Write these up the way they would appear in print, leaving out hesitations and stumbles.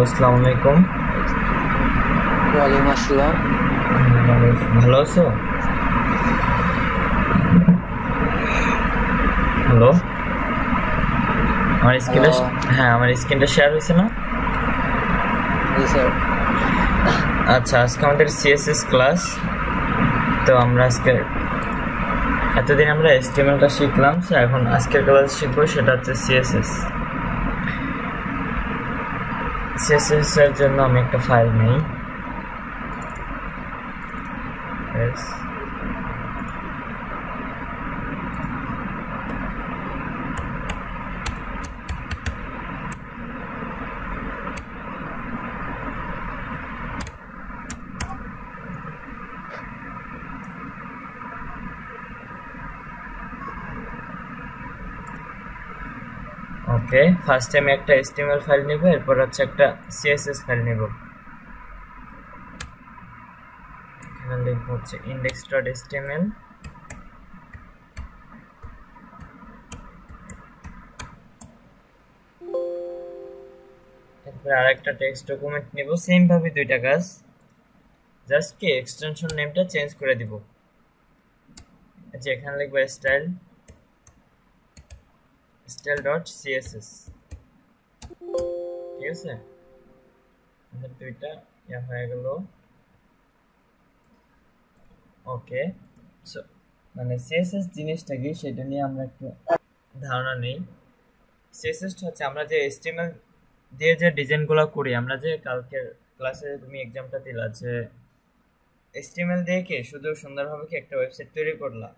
আসসালামু আলাইকুম। ওয়ালাইকুম আসসালাম। ভালো আছো? হ্যালো, আমার হ্যালো। স্ক্রিনটা আমার স্ক্রিনটা শেয়ার হয়েছে না? জি স্যার। আচ্ছা, আজকে আমাদের সিএসএস ক্লাস। তো আমরা আজকে এতদিন আমরা এসটিএমএলটা শিখলাম, তো এখন আজকের ক্লাস শিখবো সেটা হচ্ছে সিএসএস। সিএসএস এর জন্য আমি একটা ফাইল নেই। ওকে, ফার্স্টে আমি একটা এসটিএমএল ফাইল নেব, এরপর হচ্ছে একটা সিএসএস ফাইল নেব। এখানে লিখব হচ্ছে index.html। এরপর আরেকটা টেক্সট ডকুমেন্ট নেব, সেম ভাবে দুইটা কাজ, জাস্ট কি এক্সটেনশন নেমটা চেঞ্জ করে দিব। আচ্ছা, এখানে লিখব style.css। ঠিক আছে, আমাদের দুইটা হয়ে গেল। ওকে, সো মানে সিএসএস জিনিসটা কি সেটা নিয়ে আমরা একটু ধারণা নেই। সিএসএস হচ্ছে আমরা যে এসটিএমএল দিয়ে যে ডিজাইনগুলো করি, আমরা যে কালকের ক্লাসে তুমি এক্সামটা দিলা যে এসটিএমএল দিয়ে কি শুধু সুন্দরভাবে কি একটা ওয়েবসাইট তৈরি করলা।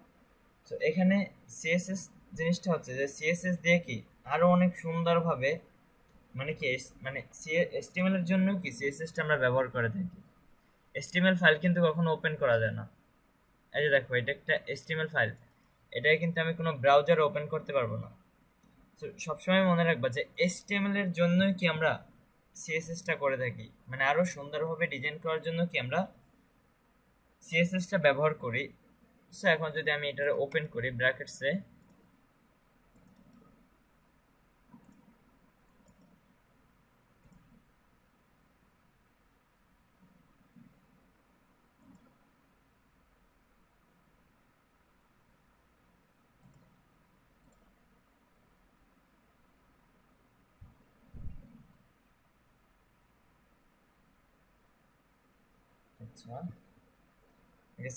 তো এখানে সিএসএস জিনিসটা হচ্ছে যে সিএসএস দিয়ে কি আরো অনেক সুন্দরভাবে মানে কি মানে এসটিএমএল এর জন্য কি সিএসএসটা আমরা ব্যবহার করে থাকি। এসটিএমএল ফাইল কিন্তু কখনো ওপেন করা যায় না। এই যে দেখো, এটা একটা এসটিএমএল ফাইল, এটাই কিন্তু আমি কোনো ব্রাউজারে ওপেন করতে পারবো না। তো সবসময় মনে রাখবা যে এসটিএমএল এর জন্যই কি আমরা সিএসএসটা করে থাকি, মানে আরো সুন্দরভাবে ডিজাইন করার জন্য কি আমরা সিএসএসটা ব্যবহার করি। সো এখন যদি আমি এটা ওপেন করি ব্র্যাকেটসে, আচ্ছা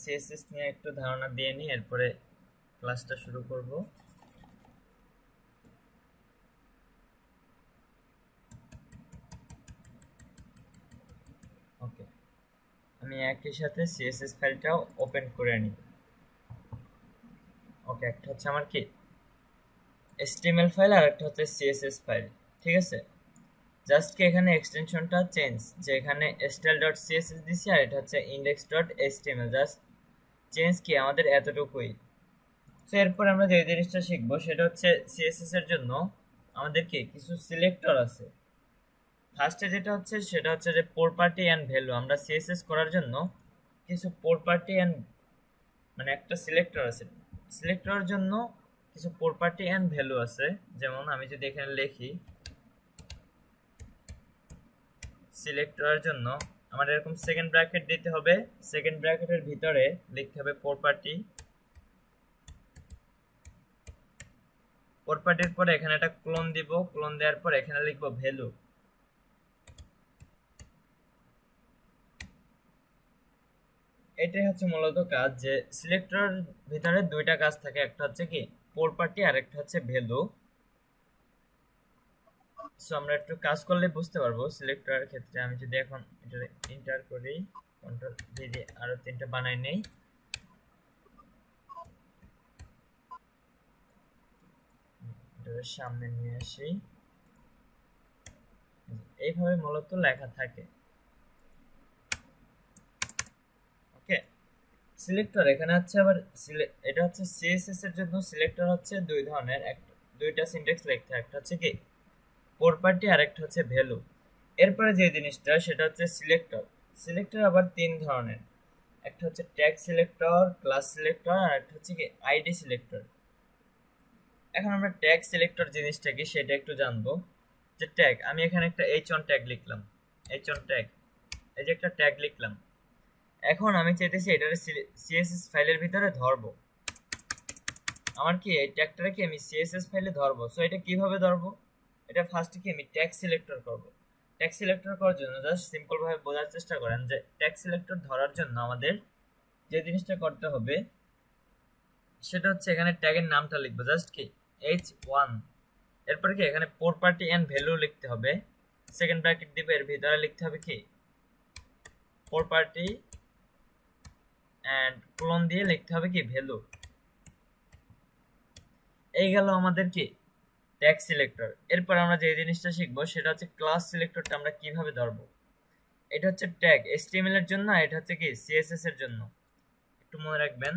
সিএসএস নিয়ে একটু ধারণা দিয়ে নিই, এরপরে ক্লাসটা শুরু করব। ওকে, আমি একই সাথে সিএসএস ফাইলটাও ওপেন করে নিই। ওকে, একটা হচ্ছে আমার কি এসটিএমএল ফাইল আর একটা হচ্ছে সিএসএস ফাইল। ঠিক আছে, জাস্ট কি এখানে এক্সটেনশনটা চেঞ্জ, যে এখানে style.css দিছি আর এটা হচ্ছে index.html, জাস্ট চেঞ্জ কি আমাদের এতটুকুই। তো এরপর আমরা যে জিনিসটা শিখবো সেটা হচ্ছে সিএসএস এর জন্য আমাদের কি কিছু সিলেক্টর আছে। ফার্স্টে যেটা হচ্ছে সেটা হচ্ছে যে প্রপার্টি এন্ড ভ্যালু। আমরা সিএসএস করার জন্য কিছু প্রপার্টি এন্ড মানে একটা সিলেক্টর আছে, সিলেক্টরের জন্য কিছু প্রপার্টি এন্ড ভ্যালু আছে। যেমন আমি যদি এখানে লিখি সিলেক্টরের জন্য আমার এরকম সেকেন্ড ব্র্যাকেট দিতে হবে, সেকেন্ড ব্র্যাকেটের ভিতরে লিখতে হবে প্রপার্টি, প্রপার্টির পরে এখানে একটা ক্লোন দিব, ক্লোন দেওয়ার পর এখানে লিখবো ভ্যালু। এটাই হচ্ছে মূলত কাজ, যে সিলেক্টরের ভিতরে দুইটা কাজ থাকে, একটা হচ্ছে কি প্রপার্টি আর একটা হচ্ছে ভ্যালু। সো আমরা একটু কাজ করলে বুঝতে পারবো সিলেক্টরের ক্ষেত্রে। আমি যদি এখন এটা এন্টার করি, কন্ট্রোল ভি দিয়ে আরো তিনটা বানাই নেই, এটার সামনে নিয়ে আসি, এইভাবে মূলত লেখা থাকে। ওকে, সিলেক্টর এখানে হচ্ছে আবার এটা হচ্ছে সিএসএস এর জন্য সিলেক্টর হচ্ছে দুই ধরনের, দুইটা সিনট্যাক্স লিখতে হয়, একটা হচ্ছে কি প্রপার্টি আর একটা হচ্ছে ভ্যালু। এরপরে যে জিনিসটা সেটা হচ্ছে সিলেক্টর। সিলেক্টর আবার তিন ধরনের, একটা হচ্ছে ট্যাগ সিলেক্টর, ক্লাস সিলেক্টর আর একটা হচ্ছে কি আইডি সিলেক্টর। এখন আমরা ট্যাগ সিলেক্টর জিনিসটা কি সেটা একটু জানবো। যে ট্যাগ, আমি এখানে একটা h1 ট্যাগ লিখলাম, h1 ট্যাগ, এই যে একটা ট্যাগ লিখলাম। এখন আমি চাইতেছি এটারে সিএসএস ফাইলের ভিতরে ধরবো। আমার কি এই ট্যাগটারে কি আমি সিএসএস ফাইলে ধরবো। সো এটা কিভাবে ধরবো, এটা ফার্স্টে কি আমি ট্যাগ সিলেক্টর করব। ট্যাগ সিলেক্টর করার জন্য জাস্ট সিম্পল ভাবে বোঝার চেষ্টা করেন যে ট্যাগ সিলেক্টর ধরার জন্য আমাদের যে জিনিসটা করতে হবে সেটা হচ্ছে এখানে ট্যাগের নামটা লিখবো জাস্ট কি h1, এরপরে কি এখানে প্রপার্টি এন্ড ভ্যালু লিখতে হবে, সেকেন্ড ব্র্যাকেট দিব, এর ভিতরে লিখতে হবে কি প্রপার্টি এন্ড কোলন দিয়ে লিখতে হবে কি ভ্যালু। এই গেল আমাদের কি ট্যাগ সিলেক্টর। এরপর আমরা যে জিনিসটা শিখবো সেটা হচ্ছে ক্লাস সিলেক্টরটা আমরা কিভাবে ধরবো। এটা হচ্ছে ট্যাগ HTML এর জন্য, এটা হচ্ছে কি CSS এর জন্য। একটু মনে রাখবেন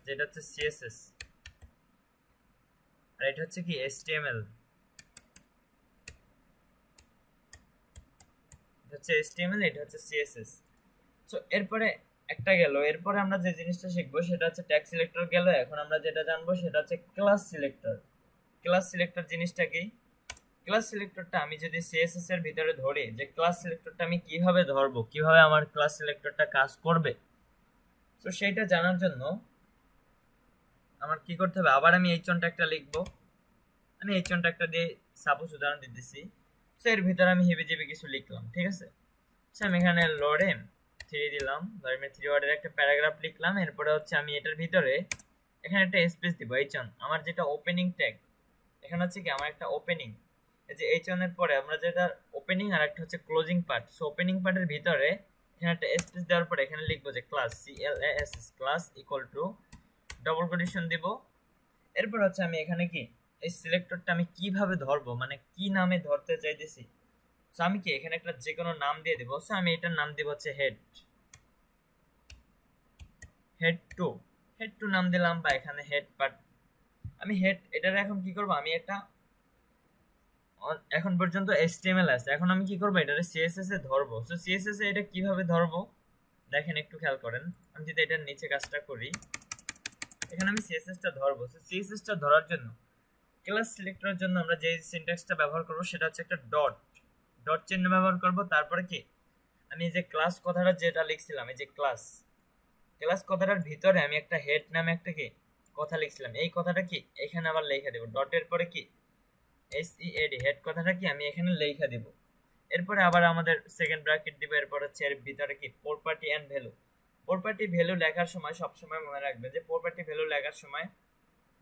যে এটা হচ্ছে CSS আর এটা হচ্ছে কি HTML। এটা হচ্ছে HTML, এটা হচ্ছে CSS। সো এরপরে একটা গেল, এরপরে আমরা যে জিনিসটা শিখবো সেটা হচ্ছে ট্যাগ সিলেক্টর গেল। এখন আমরা যেটা জানবো সেটা হচ্ছে ক্লাস সিলেক্টর। ক্লাস সিলেক্টর জিনিসটা কি, ক্লাস সিলেক্টরটা আমি যদি CSS এর ভিতরে ধরি যে ক্লাস সিলেক্টরটা আমি কিভাবে ধরবো, কিভাবে আমার ক্লাস সিলেক্টরটা কাজ করবে, তো সেইটা জানার জন্য আমার কি করতে হবে, আবার আমি h1 ট্যাগটা লিখবো। আমি h1 ট্যাগটা দিয়ে সাপোজ উদাহরণ দিতেছি। সো এর ভিতরে আমি হেবিজেবি কিছু লিখলাম, ঠিক আছে। সো আমি এখানে লরেম 3 দিলাম, লরেমের 3 ওয়ার্ডের একটা প্যারাগ্রাফ লিখলাম। এরপরে হচ্ছে আমি এটার ভিতরে এখানে একটা স্পেস দিব h1, আমার যেটা ওপেনিং ট্যাগ। এখানে হচ্ছে কি আমার একটা ওপেনিং, এই যে h1 এর পরে আমরা যেটা ওপেনিং আর একটা হচ্ছে ক্লোজিং পার্ট। সো ওপেনিং পার্টের ভিতরে এখানে একটা স্পেস দেওয়ার পরে এখানে লিখবো যে class CLAS class equal to double quotation দিব। এরপর হচ্ছে আমি এখানে কি এই সিলেক্টরটা আমি কিভাবে ধরবো, মানে কি নামে ধরতে চাইতেছি। সো আমি কি এখানে একটা যে কোনো নাম দিয়ে দেবো। সো আমি এটার নাম দিব হচ্ছে হেড টু নাম দিলাম, বা এখানে হেড পার্ট। আমি হেড এটার এখন কি করব, আমি এটা এখন পর্যন্ত HTML আছে, এখন আমি কি করব এটারে CSS এ ধরবো। সো CSS এ এটা কিভাবে ধরবো দেখেন, একটু খেয়াল করেন। আমি যদি এটার নিচে কাজটা করি, এখানে আমি CSS টা ধরবো। সো CSS টা ধরার জন্য ক্লাস সিলেক্টরের জন্য আমরা যে সিনট্যাক্সটা ব্যবহার করব সেটা হচ্ছে একটা ডট চিহ্ন ব্যবহার করব। তারপরে কি আমি যে ক্লাস কথাটা যেটা লিখছিলাম, এই যে ক্লাস কথাটার ভিতরে আমি একটা হেড নামে একটা কি কথা লিখছিলাম, এই কথাটা কি এখানে আবার লেখা দেব। ডটের পরে কি SEAD হেড কথাটা কি আমি এখানে লেখা দেব। এরপরে আবার আমাদের সেকেন্ড ব্র্যাকেট দিব। এরপর হচ্ছে এর ভিতরে কি property and value. Property value লেখার সময় সব সময় মনে রাখবেন যে প্রপার্টি ভ্যালু লেখার সময়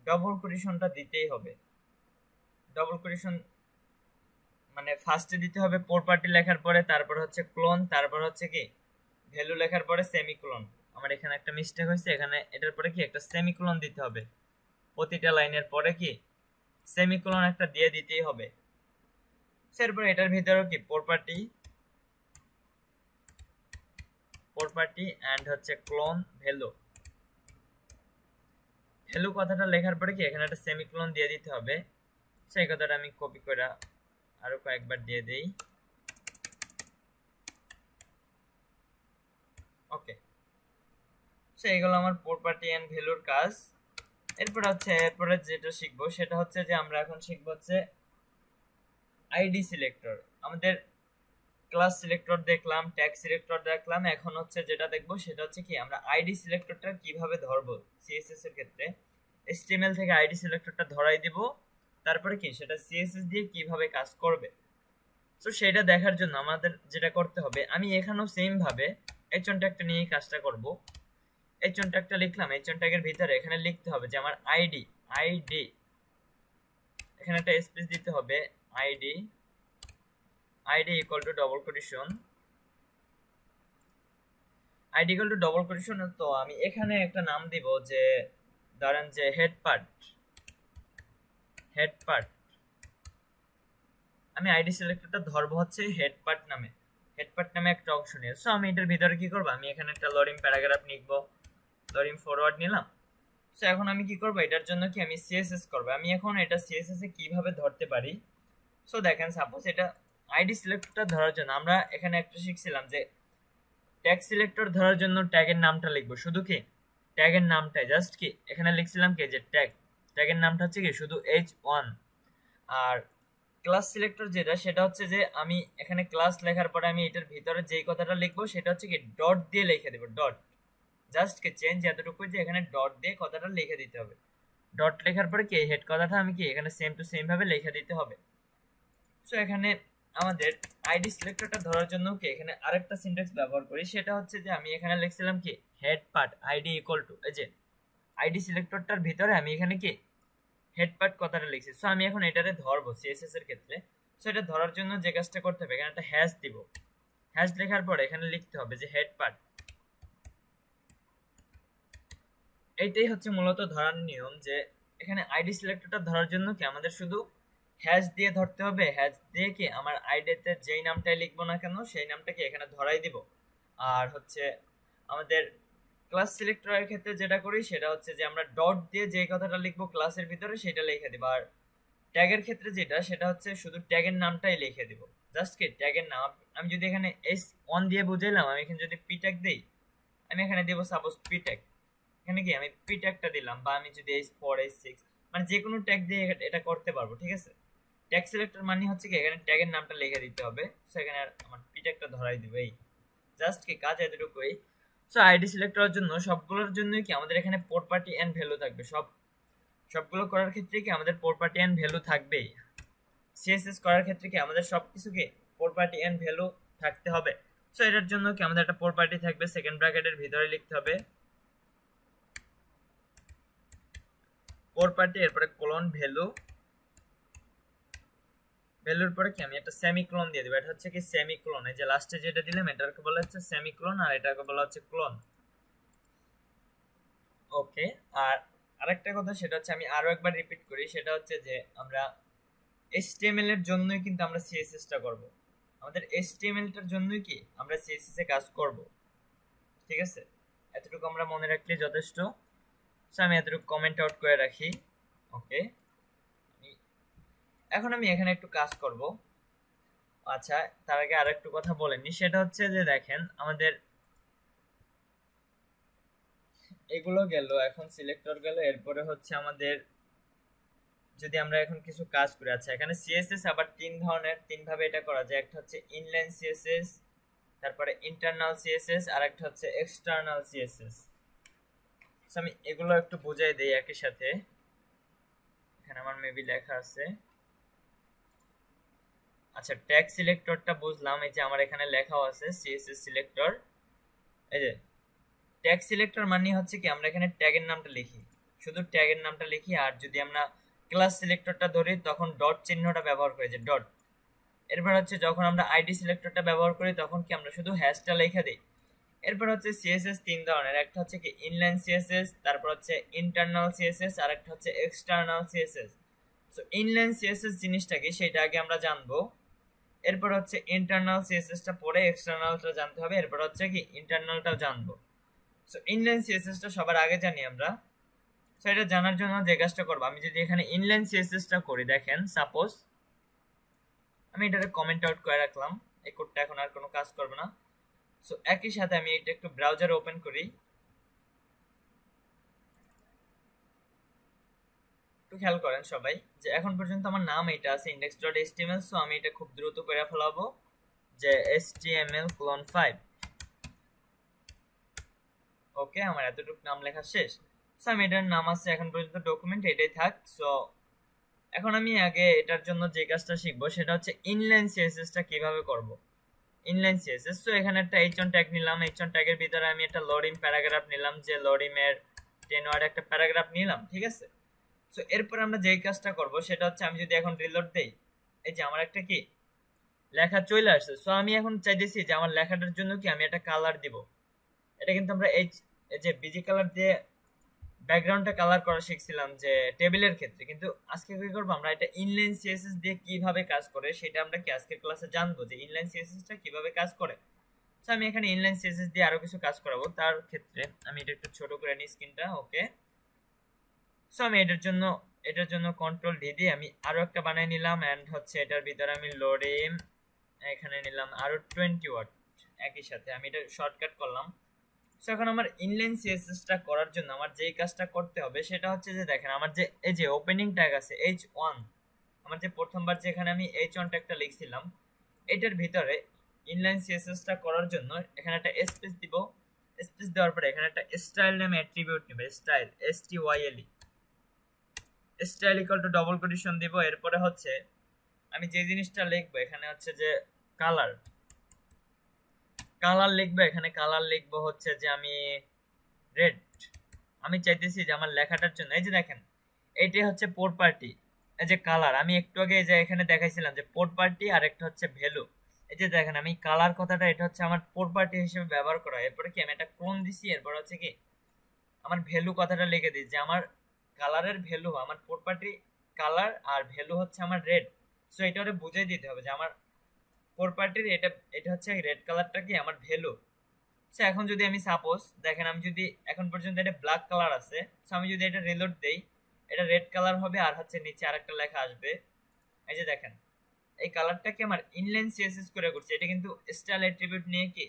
ডবল কোটেশনটা দিতেই হবে। ডবল কোটেশন মানে ফার্স্টে দিতে হবে প্রপার্টি লেখার পরে, তারপর হচ্ছে ক্লোন, তারপর হচ্ছে কি ভ্যালু লেখার পরে সেমিকোলন। আমার এখানে একটা মিস্টেক হয়েছে, এখানে এটার পরে কি একটা সেমিকোলন দিতে হবে। প্রতিটা লাইনের পরে কি সেমিকোলন একটা দিয়ে দিতেই হবে। এরপর এটার ভিতরে কি প্রপার্টি এন্ড হচ্ছে ক্লোন ভ্যালু কথাটা লেখার পরে কি এখানে একটা সেমিকোলন দিয়ে দিতে হবে। সেই কথাটা আমি কপি করে আরো কয়েকবার দিয়ে দেই। ওকে, সো এইগুলো আমার প্রপার্টি এন্ড ভ্যালুর কাজ। এরপরে যেটা শিখবো সেটা হচ্ছে যে আমরা এখন শিখবো হচ্ছে আইডি সিলেক্টর। আমাদের ক্লাস সিলেক্টর দেখলাম, ট্যাগ সিলেক্টর দেখলাম, এখন হচ্ছে যেটা দেখবো সেটা হচ্ছে কি আমরা আইডি সিলেক্টরটা কিভাবে ধরবো। CSS এর ক্ষেত্রে HTML থেকে আইডি সিলেক্টরটা ধরাই দিব, তারপরে কি সেটা CSS দিয়ে কিভাবে কাজ করবে। সো সেটা দেখার জন্য আমাদের যেটা করতে হবে, আমি এখানেও সেম ভাবে h1 ট্যাগটা নিয়ে কাজটা করব। h1 ট্যাগটা লিখলাম, h1 ট্যাগের ভিতরে এখানে লিখতে হবে যে আমার আইডি এখানে একটা স্পেস দিতে হবে। ID equal to double quotation, ID equal to double quotation. তো আমি এখানে একটা নাম দিব যে ধরেন যে হেড পার্ট। আমি আইডি সিলেক্টরটা ধরবো হচ্ছে হেড পার্ট নামে একটা অংশ নিয়ে। সো আমি এটার ভিতরে কি করব, আমি এখানে একটা লরিং প্যারাগ্রাফ লিখব, লরিং ফরওয়ার্ড নিলাম। সো এখন আমি কি করব, এটার জন্য কি আমি CSS করব। আমি এখন এটা CSS এ কিভাবে ধরতে পারি। সো দেখেন, সাপোজ এটা আইডি সিলেক্টরটা ধরার জন্য আমরা এখানে একটা শিখছিলাম যে ট্যাগ সিলেক্টর ধরার জন্য ট্যাগের নামটা লিখবো, শুধু কি ট্যাগের নামটাই জাস্ট কি এখানে লিখছিলাম কি যে ট্যাগের নামটা হচ্ছে কি শুধু h1। আর ক্লাস সিলেক্টর যেটা সেটা হচ্ছে যে আমি এখানে ক্লাস লেখার পরে আমি এটার ভিতরে যেই কথাটা লিখবো সেটা হচ্ছে কি ডট দিয়ে লিখে দেবো, ডট জাস্ট কি চেঞ্জ এতটুকু যে এখানে ডট দিয়ে কথাটা লিখে দিতে হবে। ডট লেখার পরে কি হেড কথাটা আমি কি এখানে সেম টু সেম ভাবে লিখে দিতে হবে। সো এখানে আমাদের আইডি সিলেক্টরটা ধরার জন্য কি এখানে আরেকটা সিনট্যাক্স ব্যবহার করি, সেটা হচ্ছে যে আমি এখানে লিখছিলাম কি head part ID equal to, এই যে আইডি সিলেক্টরটার ভিতরে আমি এখানে কি হেড পার্ট কথাটা লিখছি। সো আমি এখন এটারে ধরবো সিএসএস এর ক্ষেত্রে। সো এটা ধরার জন্য যে কাজটা করতে হবে এখানে একটা হ্যাশ দিব, হ্যাশ লেখার পরে এখানে লিখতে হবে যে হেড পার্ট। এইটাই হচ্ছে মূলত ধরার নিয়ম, যে এখানে আইডি সিলেক্টরটা ধরার জন্য কি আমাদের শুধু হ্যাশ দিয়ে ধরতে হবে। হ্যাশ দিয়ে কি আমার আইডিতে যেই নামটাই লিখবো না কেন সেই নামটাকে এখানে ধরাই দিব। আর হচ্ছে আমাদের ক্লাস সিলেক্টরের ক্ষেত্রে যেটা করি সেটা হচ্ছে যে আমরা ডট দিয়ে যে কথাটা লিখবো ক্লাসের ভিতরে সেটা লিখে দিব। আর ট্যাগের ক্ষেত্রে যেটা সেটা হচ্ছে শুধু ট্যাগের নামটাই লিখে দিব, জাস্ট কি ট্যাগের নাম। আমি যদি এখানে S1 দিয়ে বুঝাইলাম, আমি এখানে যদি পি ট্যাগ দিই, আমি এখানে দেবো সাপোজ পি ট্যাগ, এখানে কি আমি পি ট্যাগটা দিলাম। বা আমি যদি H4 H6 মানে যে কোনো ট্যাগ দিয়ে এটা করতে পারবো, ঠিক আছে। ট্যাগ সিলেক্টর মানে হচ্ছে কি এখানে ট্যাগের নামটা লিখে দিতে হবে। সো এখানে আমার পি ট্যাগটা ধরাই দিব, এই জাস্ট কি কাজ এতটুকুই। সো আইডি সিলেক্ট করার জন্য সবগুলোর জন্যই কি আমাদের এখানে প্রপার্টি এন্ড ভ্যালু থাকবে। সবগুলো করার ক্ষেত্রে কি আমাদের প্রপার্টি এন্ড ভ্যালু থাকবেই। সিএসএস করার ক্ষেত্রে কি আমাদের সবকিছুকে প্রপার্টি এন্ড ভ্যালু থাকতে হবে। সো এটার জন্য কি আমাদের একটা প্রপার্টি থাকবে, সেকেন্ড ব্র্যাকেটের ভিতরে লিখতে হবে প্রপার্টি, এরপরে কোলন ভ্যালু, ভ্যালুর পরে কি আমি একটা সেমিকোলন দিয়ে দেব। এটা হচ্ছে কি সেমিকোলন, এই যে লাস্টে যেটা দিলাম এটাকে বলা হচ্ছে সেমিকোলন আর এটাকে বলা হচ্ছে ক্লোন। ওকে, আর আরেকটা কথা সেটা হচ্ছে আমি আরো একবার রিপিট করি, সেটা হচ্ছে যে আমরা HTML এর জন্যই কিন্তু আমরা CSS টা করব। আমাদের HTML টার জন্যই কি আমরা CSS এ কাজ করব, ঠিক আছে। এতটুকু আমরা মনে রাখলে যথেষ্ট। সো আমি এতটুকু কমেন্ট আউট করে রাখি। ওকে, এখন আমি এখানে একটু কাজ করব। আচ্ছা, তার আগে আরেকটু কথা বলেনি, সেটা হচ্ছে যে দেখেন আমাদের এগুলো গেল, এখন সিলেক্টর গেল, এরপরে হচ্ছে আমাদের যদি আমরা এখন কিছু কাজ করি। আচ্ছা, এখানে সিএসএস আবার তিন ধরনের, তিন ভাবে এটা করা যায়। একটা হচ্ছে ইনলাইন সিএসএস, তারপরে ইন্টারনাল সিএসএস, আর একটা হচ্ছে এক্সটার্নাল সিএসএস। আমি এগুলো একটু বুঝাই দেই একই সাথে। এখানে আমার মেবি লেখা আছে। আচ্ছা, ট্যাগ সিলেক্টরটা বুঝলাম, এই যে আমার এখানে লেখাও আছে সিএসএস সিলেক্টর। এই যে ট্যাগ সিলেক্টর মানে হচ্ছে কি আমরা এখানে ট্যাগের নামটা লিখি, শুধু ট্যাগের নামটা লিখি। আর যদি আমরা ক্লাস সিলেক্টরটা ধরি তখন ডট চিহ্নটা ব্যবহার করি, যে ডট। এরপর হচ্ছে যখন আমরা আইডি সিলেক্টরটা ব্যবহার করি তখন কি আমরা শুধু হ্যাশটা লিখে দিই। এরপর হচ্ছে সিএসএস তিন ধরনের, একটা হচ্ছে কি ইনলাইন সিএসএস, তারপর হচ্ছে ইন্টারনাল সিএসএস, আর একটা হচ্ছে external CSS. So inline CSS জিনিসটা কি সেটা আগে আমরা জানবো, এরপর হচ্ছে ইন্টারনাল সিএসএসটা পরে এক্সটার্নালটা জানতে হবে, এরপর হচ্ছে কি ইন্টারনালটাও জানবো। সো ইনলাইন সিএসএসটা সবার আগে জানি আমরা। সো এটা জানার জন্য যে কাজটা করবো, আমি যদি এখানে ইনলাইন সিএসএসটা করি, দেখেন সাপোজ আমি এটাকে কমেন্ট আউট করে রাখলাম, এই কোডটা এখন আর কোনো কাজ করবে না। সো একই সাথে আমি এটা একটু ব্রাউজার ওপেন করি, একটু খেয়াল করেন সবাই যে এখন পর্যন্ত আমার নাম এটা আছে index.html। সো আমি এটা খুব দ্রুত করে ফেলাবো যে html clone 5। ওকে, আমার এতটুকু নাম লেখা শেষ। সো আমি এটার নাম আছে এখন পর্যন্ত ডকুমেন্ট, এটাই থাক। সো এখন আমি আগে এটার জন্য যে কাজটা শিখবো সেটা হচ্ছে ইনলাইন সিএসএসটা কিভাবে করব। ইনলাইন সিএসএস, সো এখানে একটা h1 ট্যাগ নিলাম, h1 ট্যাগের ভিতরে আমি একটা লরিম প্যারাগ্রাফ নিলাম, যে লরিমের 10 ওয়ার্ড একটা প্যারাগ্রাফ নিলাম, ঠিক আছে। সো এরপর আমরা যেই কাজটা করব সেটা হচ্ছে আমি যদি এখন রিলোড দেই, এই যে আমার একটা কি লেখা চলে আসছে। সো আমি এখন চাইতেছি যে আমার লেখাটার জন্য কি আমি একটা কালার দিব। এটা কিন্তু আমরা এই যে বিজি কালার দিয়ে ব্যাকগ্রাউন্ডটা কালার করা শিখছিলাম যে টেবিলের ক্ষেত্রে, কিন্তু আজকে কি করব আমরা এটা ইনলাইন সিএসএস দিয়ে কিভাবে কাজ করে সেটা আমরা কি আজকের ক্লাসে জানবো, যে ইনলাইন সিএসএসটা কিভাবে কাজ করে। তো আমি এখানে ইনলাইন সিএসএস দিয়ে আরো কিছু কাজ করাবো, তার ক্ষেত্রে আমি এটা একটু ছোট করে নিই স্ক্রিনটা। ওকে, সো আমি এটার জন্য কন্ট্রোল ডি দিয়ে আমি আরো একটা বানিয়ে নিলাম, এন্ড হচ্ছে এটার ভিতরে আমি লোডিং এখানে নিলাম আরো 20 ওয়াট, একই সাথে আমি এটা শর্টকাট করলাম। সো এখন আমার ইনলাইন সিএসএসটা করার জন্য আমার যেই কাজটা করতে হবে সেটা হচ্ছে যে দেখেন আমার যে এই যে ওপেনিং ট্যাগ আছে H1, আমার যে প্রথমবার যেখানে আমি H1 ট্যাগটা লিখছিলাম এটার ভিতরে ইনলাইন সিএসএসটা করার জন্য এখানে একটা স্পেস দিব। স্পেস দেওয়ার পরে এখানে একটা স্টাইল নামে অ্যাট্রিবিউট নিব, style STYLE, style equal to double quotation দিব। এরপরে হচ্ছে আমি যে জিনিসটা লিখবো এখানে হচ্ছে যে কালার, কালার লিখবো। এখানে কালার লিখবো হচ্ছে যে আমি রেড। আমি চাইতেছি যে আমার লেখাটার জন্য এই যে দেখেন এইটাই হচ্ছে প্রপার্টি, এই যে কালার। আমি একটু আগে এই যে এখানে দেখাইছিলাম যে প্রপার্টি আর একটা হচ্ছে ভ্যালু। এই যে দেখেন আমি কালার কথাটা এটা হচ্ছে আমার প্রপার্টি হিসেবে ব্যবহার করা। এরপরে কি আমি একটা ক্লোন দিছি, এরপর হচ্ছে কি আমার ভ্যালু কথাটা লিখে দিই যে আমার কালারের ভ্যালু, আমার প্রপার্টি কালার আর ভ্যালু হচ্ছে আমার রেড। সো এটা ওরে বুঝাই দিতে হবে যে আমার প্রপার্টির এটা এটা হচ্ছে রেড কালারটা কি আমার ভ্যালু। সো এখন যদি আমি সাপোজ দেখেন আমি যদি এখন পর্যন্ত এটা ব্ল্যাক কালার আছে, সো আমি যদি এটা রিলোড দেই এটা রেড কালার হবে আর হচ্ছে নিচে আরেকটা লেখা আসবে। এই যে দেখেন এই কালারটা কি আমার ইনলাইন সিএসএস করে করছে, এটা কিন্তু স্টাইল অ্যাট্রিবিউট নিয়ে কি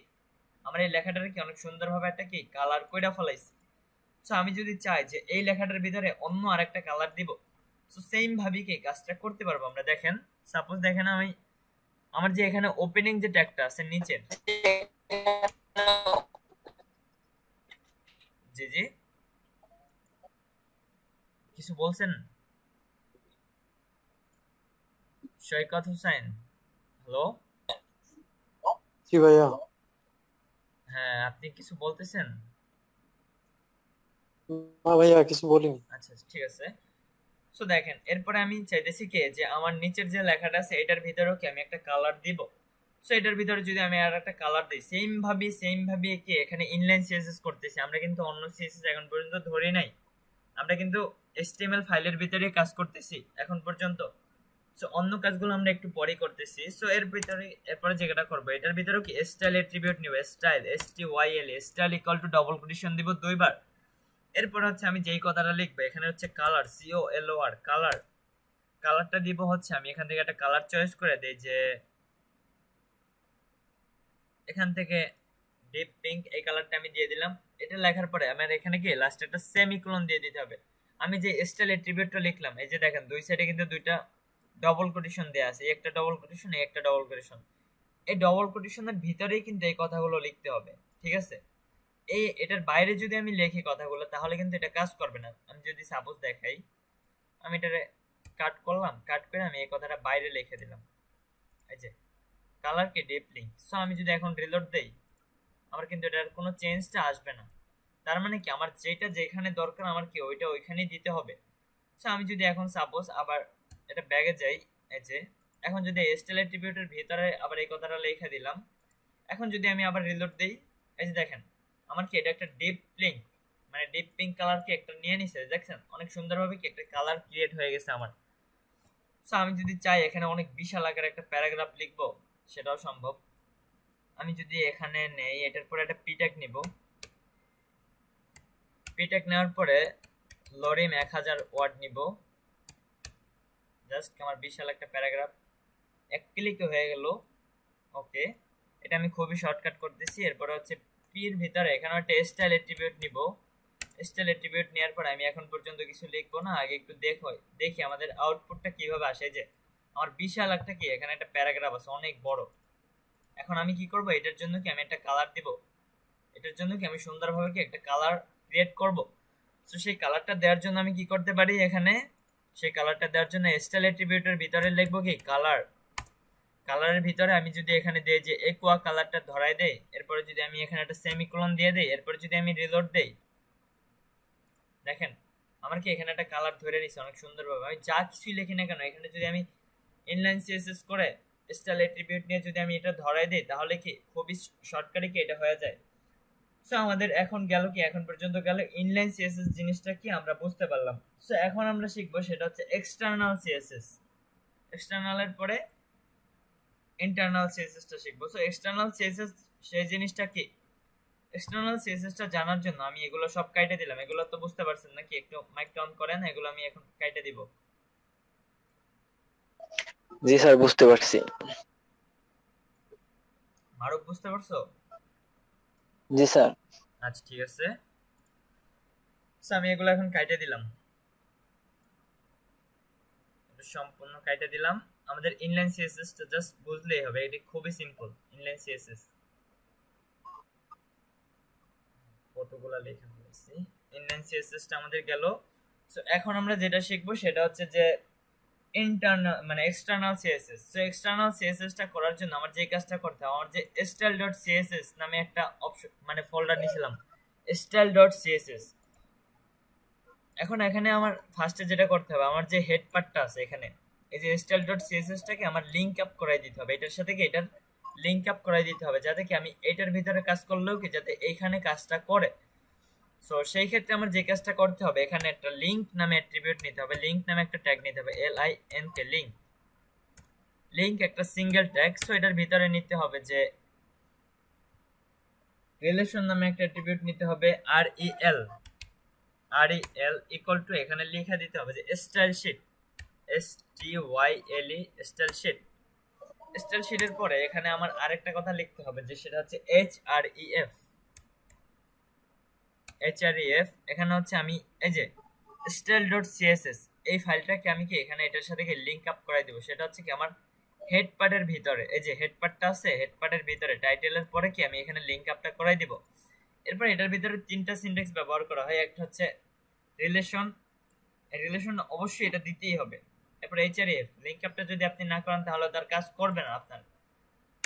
আমার এই লেখাটার কি অনেক সুন্দরভাবে একটা কি কালার কইরা ফলাইছে। সো আমি যদি চাই যে এই লেখাটার ভিতরে অন্য আরেকটা কালার দিব, সো সেম ভাবে কি কাজটা করতে পারবো আমরা। দেখেন সাপোজ দেখেন আমি আমার যে এখানে ওপেনিং যে ট্যাগটা আছে নিচের, জি জি কিছু বলছেন সৈকত হোসেন? হ্যালো, জি ভাইয়া। হ্যাঁ আপনি কিছু বলতেছেন? না ভাইয়া, কিছু বলিনি। আচ্ছা ঠিক আছে। সো দেখেন এরপরে আমি চাইতেছি কি যে আমার নিচের যে লেখাটা আছে এটার ভিতরেও কি আমি একটা কালার দিব। সো এটার ভিতরে যদি আমি আর একটা কালার দিই সেম ভাবে কি এখানে ইনলাইন সিএসএস করতেছি। আমরা কিন্তু অন্য সিএসএস এখন পর্যন্ত ধরি নাই, আমরা কিন্তু HTML ফাইলের ভিতরে কাজ করতেছি এখন পর্যন্ত। সো অন্য কাজগুলো আমরা একটু পরে করতেছি। সো এর ভিতরে এরপরে যেটা করবো এটার ভিতরেও কি স্টাইল অ্যাট্রিবিউট নিব, style STYLE, style equal to double quotation দিব দুইবার। এরপর হচ্ছে আমি যেই কথাটা লিখবো এখানে হচ্ছে কালার COLOR কালার, কালারটা দিব হচ্ছে আমি এখান থেকে একটা কালার চয়েস করে দেই যে এখান থেকে ডিপ পিঙ্ক, এই কালারটা আমি দিয়ে দিলাম। এটা লেখার পরে আমার এখানে কি লাস্টে একটা সেমিকোলন দিয়ে দিতে হবে। আমি যে স্টাইল অ্যাট্রিবিউটটা লিখলাম এই যে দেখেন দুই সাইডে কিন্তু দুইটা ডবল কোটেশন দেয়া আছে, একটা ডবল কোটেশন একটা ডবল কোটেশন। এই ডবল কোটেশনের ভিতরেই কিন্তু এই কথাগুলো লিখতে হবে, ঠিক আছে? এই এটার বাইরে যদি আমি লিখি কথাগুলো তাহলে কিন্তু এটা কাজ করবে না। আমি যদি সাপোজ দেখাই আমি এটারে কাট করলাম, কাট করে আমি এই কথাটা বাইরে লিখে দিলাম, এই যে কালার কে ডিপ লিঙ্ক। সো আমি যদি এখন রিলোড দেই আমার কিন্তু এটার কোনো চেঞ্জটা আসবে না। তার মানে কি আমার যেটা যেখানে দরকার আমার কি ওইটা ওইখানেই দিতে হবে। সো আমি যদি এখন সাপোজ আবার এটা ব্যাগে যাই, এই যে এখন যদি স্টাইল অ্যাট্রিবিউটের ভিতরে আবার এই কথাটা লিখে দিলাম, এখন যদি আমি আবার রিলোড দেই এই যে দেখেন আমার কি এটা একটা ডিপ লিঙ্ক মানে ডিপ পিঙ্ক কালার কি একটা নিয়ে নিছে, দেখছেন অনেক সুন্দরভাবে কি একটা কালার ক্রিয়েট হয়ে গেছে আমার। সো আমি যদি চাই এখানে অনেক বিশাল আকারে একটা প্যারাগ্রাফ লিখবো সেটাও সম্ভব। আমি যদি এখানে নেই এটার পরে একটা পিট্যাগ নিব, পিট্যাগ নেওয়ার পরে লরিম 1000 ওয়ার্ড নিব, জাস্ট আমার বিশাল একটা প্যারাগ্রাফ এক ক্লিকে হয়ে গেল। ওকে, এটা আমি খুবই শর্টকাট করতেছি। এরপরে হচ্ছে পির ভিতরে এখানে একটা স্টাইল অ্যাট্রিবিউট নিব। স্টাইল অ্যাট্রিবিউট নেওয়ার পর আমি এখন পর্যন্ত কিছু লিখবো না, আগে একটু দেখি আমাদের আউটপুটটা কিভাবে আসে। যে আমার বিশাল একটা কি এখানে একটা প্যারাগ্রাফ আছে অনেক বড়। এখন আমি কি করব এটার জন্য কি আমি একটা কালার দিব, এটার জন্য কি আমি সুন্দরভাবে কি একটা কালার ক্রিয়েট করব। তো সেই কালারটা দেওয়ার জন্য আমি কি করতে পারি এখানে, সেই কালারটা দেওয়ার জন্য স্টাইল অ্যাট্রিবিউটের ভিতরে লিখবো কি কালার, কালারের ভিতরে আমি যদি এখানে দেই যে একোয়া কালারটা ধরাই দেই, এরপরে যদি আমি এখানে একটা সেমিকোলন দিয়ে দেই, এরপরে যদি আমি রিলোড দেই দেখেন আমার কি এখানে একটা কালার ধরে নিছে অনেক সুন্দরভাবে। আমি যা কিছুই লিখি না কেন এখানে যদি আমি ইনলাইন সিএসএস করে স্টাইল অ্যাট্রিবিউট নিয়ে যদি আমি এটা ধরাই দেই তাহলে কি খুবই শর্টকাটে কি এটা হয়ে যায়। সো আমাদের এখন গেল কি এখন পর্যন্ত গেল ইনলাইন সিএসএস জিনিসটা কি আমরা বুঝতে পারলাম। সো এখন আমরা শিখবো সেটা হচ্ছে এক্সটার্নাল সিএসএস। এক্সটার্নালের পরে ইন্টারনাল সিএসএসটা শিখবো। সো এক্সটার্নাল সিএসএস সেই জিনিসটা কি, এক্সটার্নাল সিএসএসটা জানার জন্য আমি এগুলো সব কাইটে দিলাম। এগুলো তো বুঝতে পারছেন নাকি? একটু মাইকটা অন করেন, এগুলো আমি এখন কাইটে দিব। জি স্যার, বুঝতে পারছি। মারুফ বুঝতে পারছো? জি স্যার। আচ্ছা ঠিক আছে। সো আমি এগুলো এখন কাইটে দিলাম, একটু সম্পূর্ণ কাইটা দিলাম। আমাদের ইনলাইন সিএসএস টা জাস্ট বুঝলেই হবে, এটা খুবই সিম্পল। ইনলাইন সিএসএস কতগুলা লেখা হয়েছে। ইনলাইন সিএসএস টা আমাদের গেল। সো এখন আমরা যেটা শিখবো সেটা হচ্ছে যে ইন্টারনাল মানে external CSS. So external CSS টা করার জন্য আমার যে কাজটা করতে হবে, আমার যে style.css নামে একটা অপশন মানে ফোল্ডার নিয়েছিলাম, style.css। এখন এখানে আমার ফার্স্টে যেটা করতে হবে, আমার যে হেড পার্টটা আছে এখানে, এই যে style.css টাকে আমার লিংক আপ করাই দিতে হবে, এটার সাথে কি এটার লিংক আপ করাই দিতে হবে, যাতে কি আমি এটার ভিতরে কাজ করলেও কি যাতে এইখানে কাজটা করে। সো সেই ক্ষেত্রে আমার যে কাজটা করতে হবে, এখানে একটা লিংক নামে অ্যাট্রিবিউট নিতে হবে, লিংক নামে একটা ট্যাগ নিতে হবে, LINK লিংক। লিংক একটা সিঙ্গেল ট্যাগ। সো এটার ভিতরে নিতে হবে যে রিলেশন নামে একটা অ্যাট্রিবিউট নিতে হবে, REL ইকুয়াল টু এখানে লিখে দিতে হবে যে style sheet, STYLE style sheet. Style শিটের পরে এখানে আমার আরেকটা কথা লিখতে হবে যে সেটা হচ্ছে href। এখানে হচ্ছে আমি এই যে style.css এই ফাইলটাকে আমি কি এখানে এটার সাথে কি লিংক আপ করাই দেব, সেটা হচ্ছে কি আমার হেড পার্টের ভিতরে, এই যে হেড পার্টটা আছে হেড পার্টের ভিতরে টাইটেলের পরে কি আমি এখানে লিংক আপটা করাই দেব। এরপর এটার ভিতরে তিনটা সিনট্যাক্স ব্যবহার করা হয়, একটা হচ্ছে রিলেশন অবশ্যই এটা দিতেই হবে। এরপর href লিংক আপটা যদি আপনি না করেন তাহলে তার কাজ করবে না আপনার।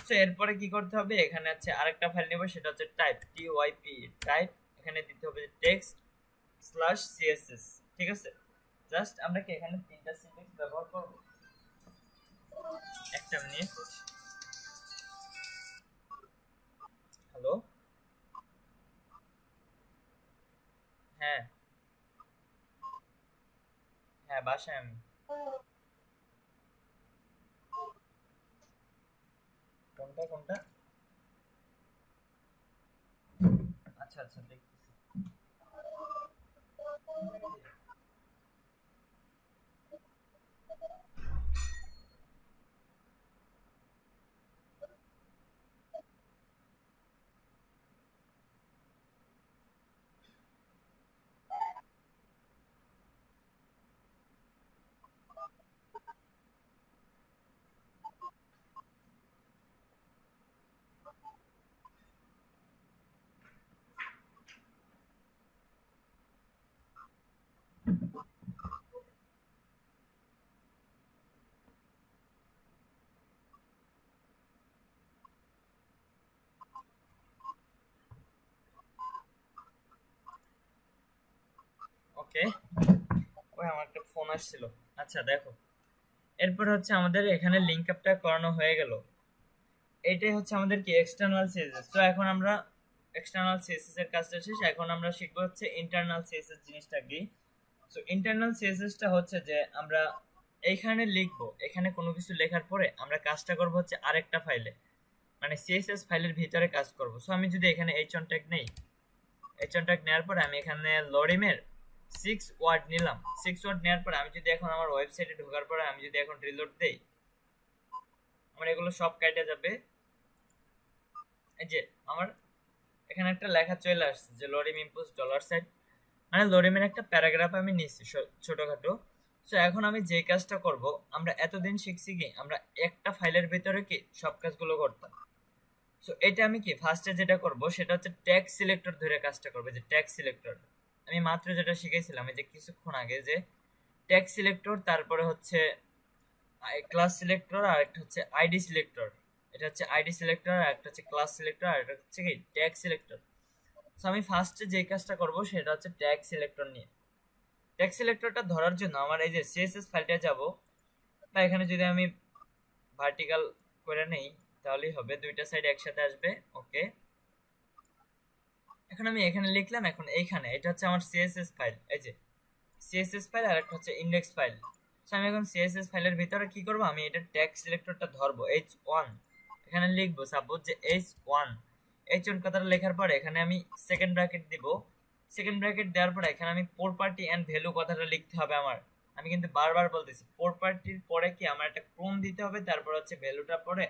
সো এরপরে কি করতে হবে, এখানে আছে আরেকটা ফাইল নেব, সেটা হচ্ছে টাইপ, TYP টাইপ। এখানে দিতে হবে text/css। ঠিক আছে, জাস্ট আমরা কি এখানে তিনটা সিনট্যাক্স ব্যবহার করব। একটা মিনিট। হ্যালো, হ্যাঁ হ্যাঁ বাসায় আমি। কোনটা কোনটা? আচ্ছা আচ্ছা দেখতেছি। ওকে, ওই আমার একটা ফোন আসছিল। আচ্ছা দেখো, এরপর হচ্ছে আমাদের এখানে লিংক আপটা করানো হয়ে গেল। এটাই হচ্ছে আমাদের কি এক্সটার্নাল সিএসএস। তো এখন আমরা এক্সটার্নাল সিএসএস এর কাজটা শেষ, এখন আমরা শিখবো হচ্ছে ইন্টারনাল সিএসএস জিনিসটা কি। সো ইন্টারনাল সিএসএস টা হচ্ছে যে আমরা এইখানে লিখবো, এখানে কোনো কিছু লেখার পরে আমরা কাজটা করব হচ্ছে আরেকটা ফাইলে, মানে সিএসএস ফাইলের ভিতরে কাজ করব। সো আমি যদি এখানে h1 ট্যাগ নেই, h1 ট্যাগ নেওয়ার পরে আমি এখানে লরিমের 6 ওয়ার্ড নিলাম। 6 ওয়ার্ড নেওয়ার পরে আমি যদি এখন আমার ওয়েবসাইটে ঢোকার পরে আমি যদি এখন রিলোড দেই, আমার এগুলো সব কেটে যাবে। এই যে আমার এখানে একটা লেখা চলে আসছে যে লরিম ইম্পোজ $, মানে লরিমের একটা প্যারাগ্রাফ আমি নিচ্ছি ছোটখাটো। সো এখন আমি যে কাজটা করব, আমরা এতদিন শিখছি কি আমরা একটা ফাইলের ভিতরে কি সব কাজগুলো করতাম। সো এটা আমি কি ফার্স্টে যেটা করব সেটা হচ্ছে ট্যাগ সিলেক্টর ধরে কাজটা করবে। যে ট্যাগ সিলেক্টর আমি মাত্র যেটা শিখেছিলাম এই যে কিছুক্ষণ আগে, যে ট্যাগ সিলেক্টর, তারপরে হচ্ছে ক্লাস সিলেক্টর, আর একটা হচ্ছে আইডি সিলেক্টর। এটা হচ্ছে আইডি সিলেক্টর, আর একটা হচ্ছে ক্লাস সিলেক্টর, আর এটা হচ্ছে কি ট্যাগ সিলেক্টর। সো আমি ফার্স্টে যে কাজটা করব সেটা হচ্ছে ট্যাগ সিলেক্টর নিয়ে। ট্যাগ সিলেক্টরটা ধরার জন্য আমার এই যে সিএসএস ফাইলটা যাব, বা এখানে যদি আমি ভার্টিক্যাল করে নেই তাহলেই হবে, দুইটা সাইড একসাথে আসবে। ওকে, এখন আমি এখানে লিখলাম, এখন এইখানে এটা হচ্ছে আমার সিএসএস ফাইল, এই যে সিএসএস ফাইল, আর একটা হচ্ছে ইন্ডেক্স ফাইল। সো আমি এখন সিএসএস ফাইলের ভিতরে কি করব, আমি এটা ট্যাগ সিলেক্টরটা ধরবো, h1 এখানে লিখবো, সাপোজ যে h1 কথাটা লেখার পরে এখানে আমি সেকেন্ড ব্র্যাকেট দিব। সেকেন্ড ব্র্যাকেট দেওয়ার পরে এখানে আমি প্রপার্টি এন্ড ভ্যালু কথাটা লিখতে হবে আমার। আমি কিন্তু বারবার বলতেছি প্রপার্টির পরে কি আমার একটা ক্রম দিতে হবে, তারপর হচ্ছে ভ্যালুটা পরে,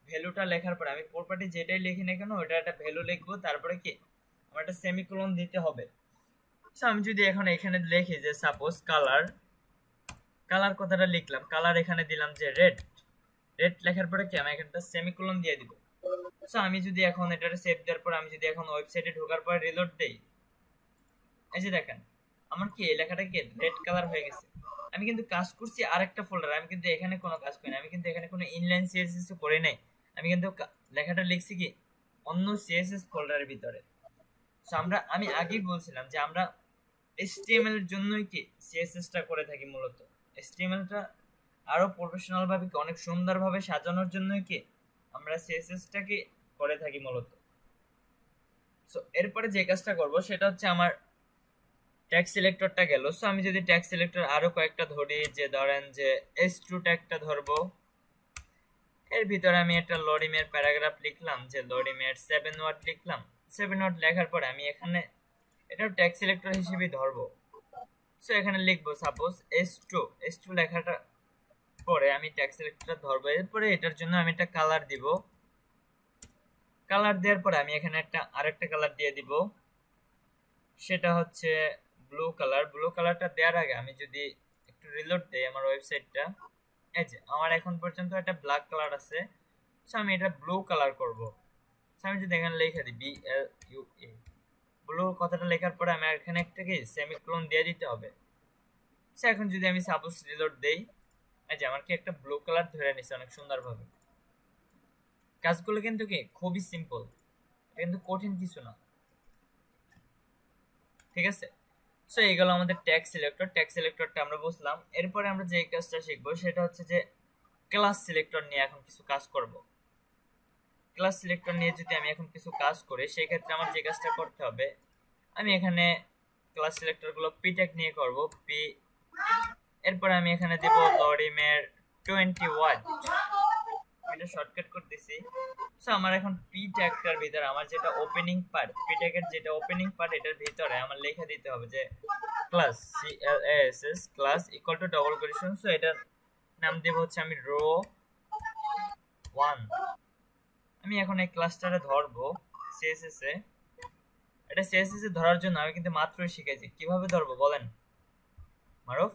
ভ্যালুটা লেখার পরে আমি প্রপার্টি যেটাই লিখি না কেন ওটা একটা ভ্যালু লিখবো, তারপরে কি আমার একটা সেমিকোলন দিতে হবে। সো আমি যদি এখন এখানে লিখি যে সাপোজ কালার কালার কথাটা লিখলাম, কালার এখানে দিলাম যে রেড। রেড লেখার পরে কি আমি এখানটা সেমিকোলন দিয়ে দিব। সো আমি যদি এখন এটারে সেভ দেওয়ার পর আমি যদি এখন ওয়েবসাইটে ঢোকার পর রিলোড দেই, এই যে দেখেন আমার কি এই লেখাটা কি রেড কালার হয়ে গেছে। আমি কিন্তু কাজ করছি আরেকটা ফোল্ডার, আমি কিন্তু এখানে কোনো কাজ করি না, আমি কিন্তু এখানে কোনো ইনলাইন সিএসএস করে নাই, আমি কিন্তু লেখাটা লিখছি কি অন্য সিএসএস ফোল্ডারের ভিতরে। সো আমি আগেই বলছিলাম যে আমরা HTML এর জন্যই কি সিএসএসটা করে থাকি মূলত। HTMLটা আরো প্রফেশনাল ভাবে অনেক সুন্দরভাবে সাজানোর জন্যই কি আমরা সিএসএসটাকে করে থাকি মূলত। সো এরপরে যে কাজটা করব সেটা হচ্ছে আমার ট্যাগ সিলেক্টরটা গেল। সো আমি যদি ট্যাগ সিলেক্টর আরো কয়েকটা ধরি, যে ধরেন যে S2 ট্যাগটা ধরবো, এর ভিতরে আমি একটা লরিমের প্যারাগ্রাফ লিখলাম, যে লরিমের 7 ওয়ার্ড লিখলাম। 7 ওয়ার্ড লেখার পরে আমি এখানে এটা ট্যাগ সিলেক্টর হিসেবে ধরবো। সো এখানে লিখবো সাপোজ S2 লেখাটা পরে আমি ট্যাগ সিলেক্টরটা ধরবো। এরপরে এটার জন্য আমি একটা কালার দিব। কালার দেওয়ার পরে আমি এখানে আরেকটা কালার দিয়ে দিব, সেটা হচ্ছে ব্লু কালার। ব্লু কালারটা দেওয়ার আগে আমি যদি একটু রিলোড দেই আমার ওয়েবসাইটটা, এই যে আমার এখন পর্যন্ত একটা ব্ল্যাক কালার আছে। সো আমি এটা ব্লু কালার করব। সো আমি যদি এখানে লিখে দিই BLUA, ব্লু কথাটা লেখার পরে আমি এখানে একটা কি সেমিকোলন দিয়ে দিতে হবে। সো এখন যদি আমি সাপোজ রিলোড দেই, এই যে আমার কি একটা ব্লু কালার ধরে নিছে অনেক সুন্দরভাবে। কাজগুলো কিন্তু কি খুবই সিম্পল, কিন্তু কঠিন কিছু না, ঠিক আছে। সো এইগুলো আমাদের ট্যাগ সিলেক্টর। ট্যাগ সিলেক্টরটা আমরা বুঝলাম। এরপরে আমরা যে কাজটা শিখবো সেটা হচ্ছে যে ক্লাস সিলেক্টর নিয়ে এখন কিছু কাজ করব। ক্লাস সিলেক্টর নিয়ে যদি আমি এখন কিছু কাজ করি, সেই ক্ষেত্রে আমার যে কাজটা করতে হবে, আমি এখানে ক্লাস সিলেক্টর গুলো পি ট্যাগ নিয়ে করব, পি। এরপর আমি এখানে দেব লরিমের 20 ওয়াট, এটা শর্টকাট করতেছি। সো আমার এখন পি ট্যাগটার ভিতরে আমার যেটা ওপেনিং পার্ট, পি ট্যাগের যেটা ওপেনিং পার্ট, এটার ভিতরে আমার লেখা দিতে হবে যে class CLASS class equal to double quotation. So এটার নাম দেব হচ্ছে আমি রো 1। আমি এখন এই ক্লাসটারে ধরবো সিএসএস এ। এটা সিএসএস এ ধরার জন্য আমি কিন্তু মাত্রই শিখেছি, কিভাবে ধরবো বলেন মারুফ?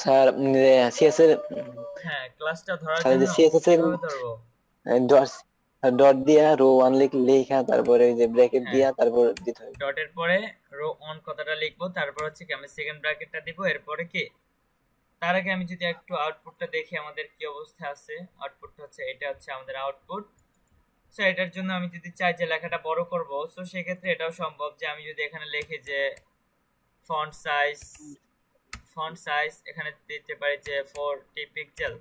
স্যার সিএসএস এর হ্যাঁ, ক্লাসটা ধরার স্যার জন্য সিএসএস এর কিভাবে ধরবো? ডট ডট দিয়া রো 1 লেখা, তারপরে ওই যে ব্র্যাকেট হ্যাঁ, দিয়া তারপর দিতে হবে। ডটের পরে রো 1 কথাটা লিখবো, তারপর হচ্ছে কি আমি সেকেন্ড ব্র্যাকেটটা দিব। এরপরে কি তার আগে আমি যদি একটু আউটপুটটা দেখি আমাদের কি অবস্থা আছে। আউটপুটটা হচ্ছে এটা, হচ্ছে আমাদের আউটপুট। সো এটার জন্য আমি যদি চাই যে লেখাটা বড় করব, সো সেক্ষেত্রে এটাও সম্ভব যে আমি যদি এখানে লিখি যে ফন্ট সাইজ এখানে দিতে পারি যে 40 পিক্সেল।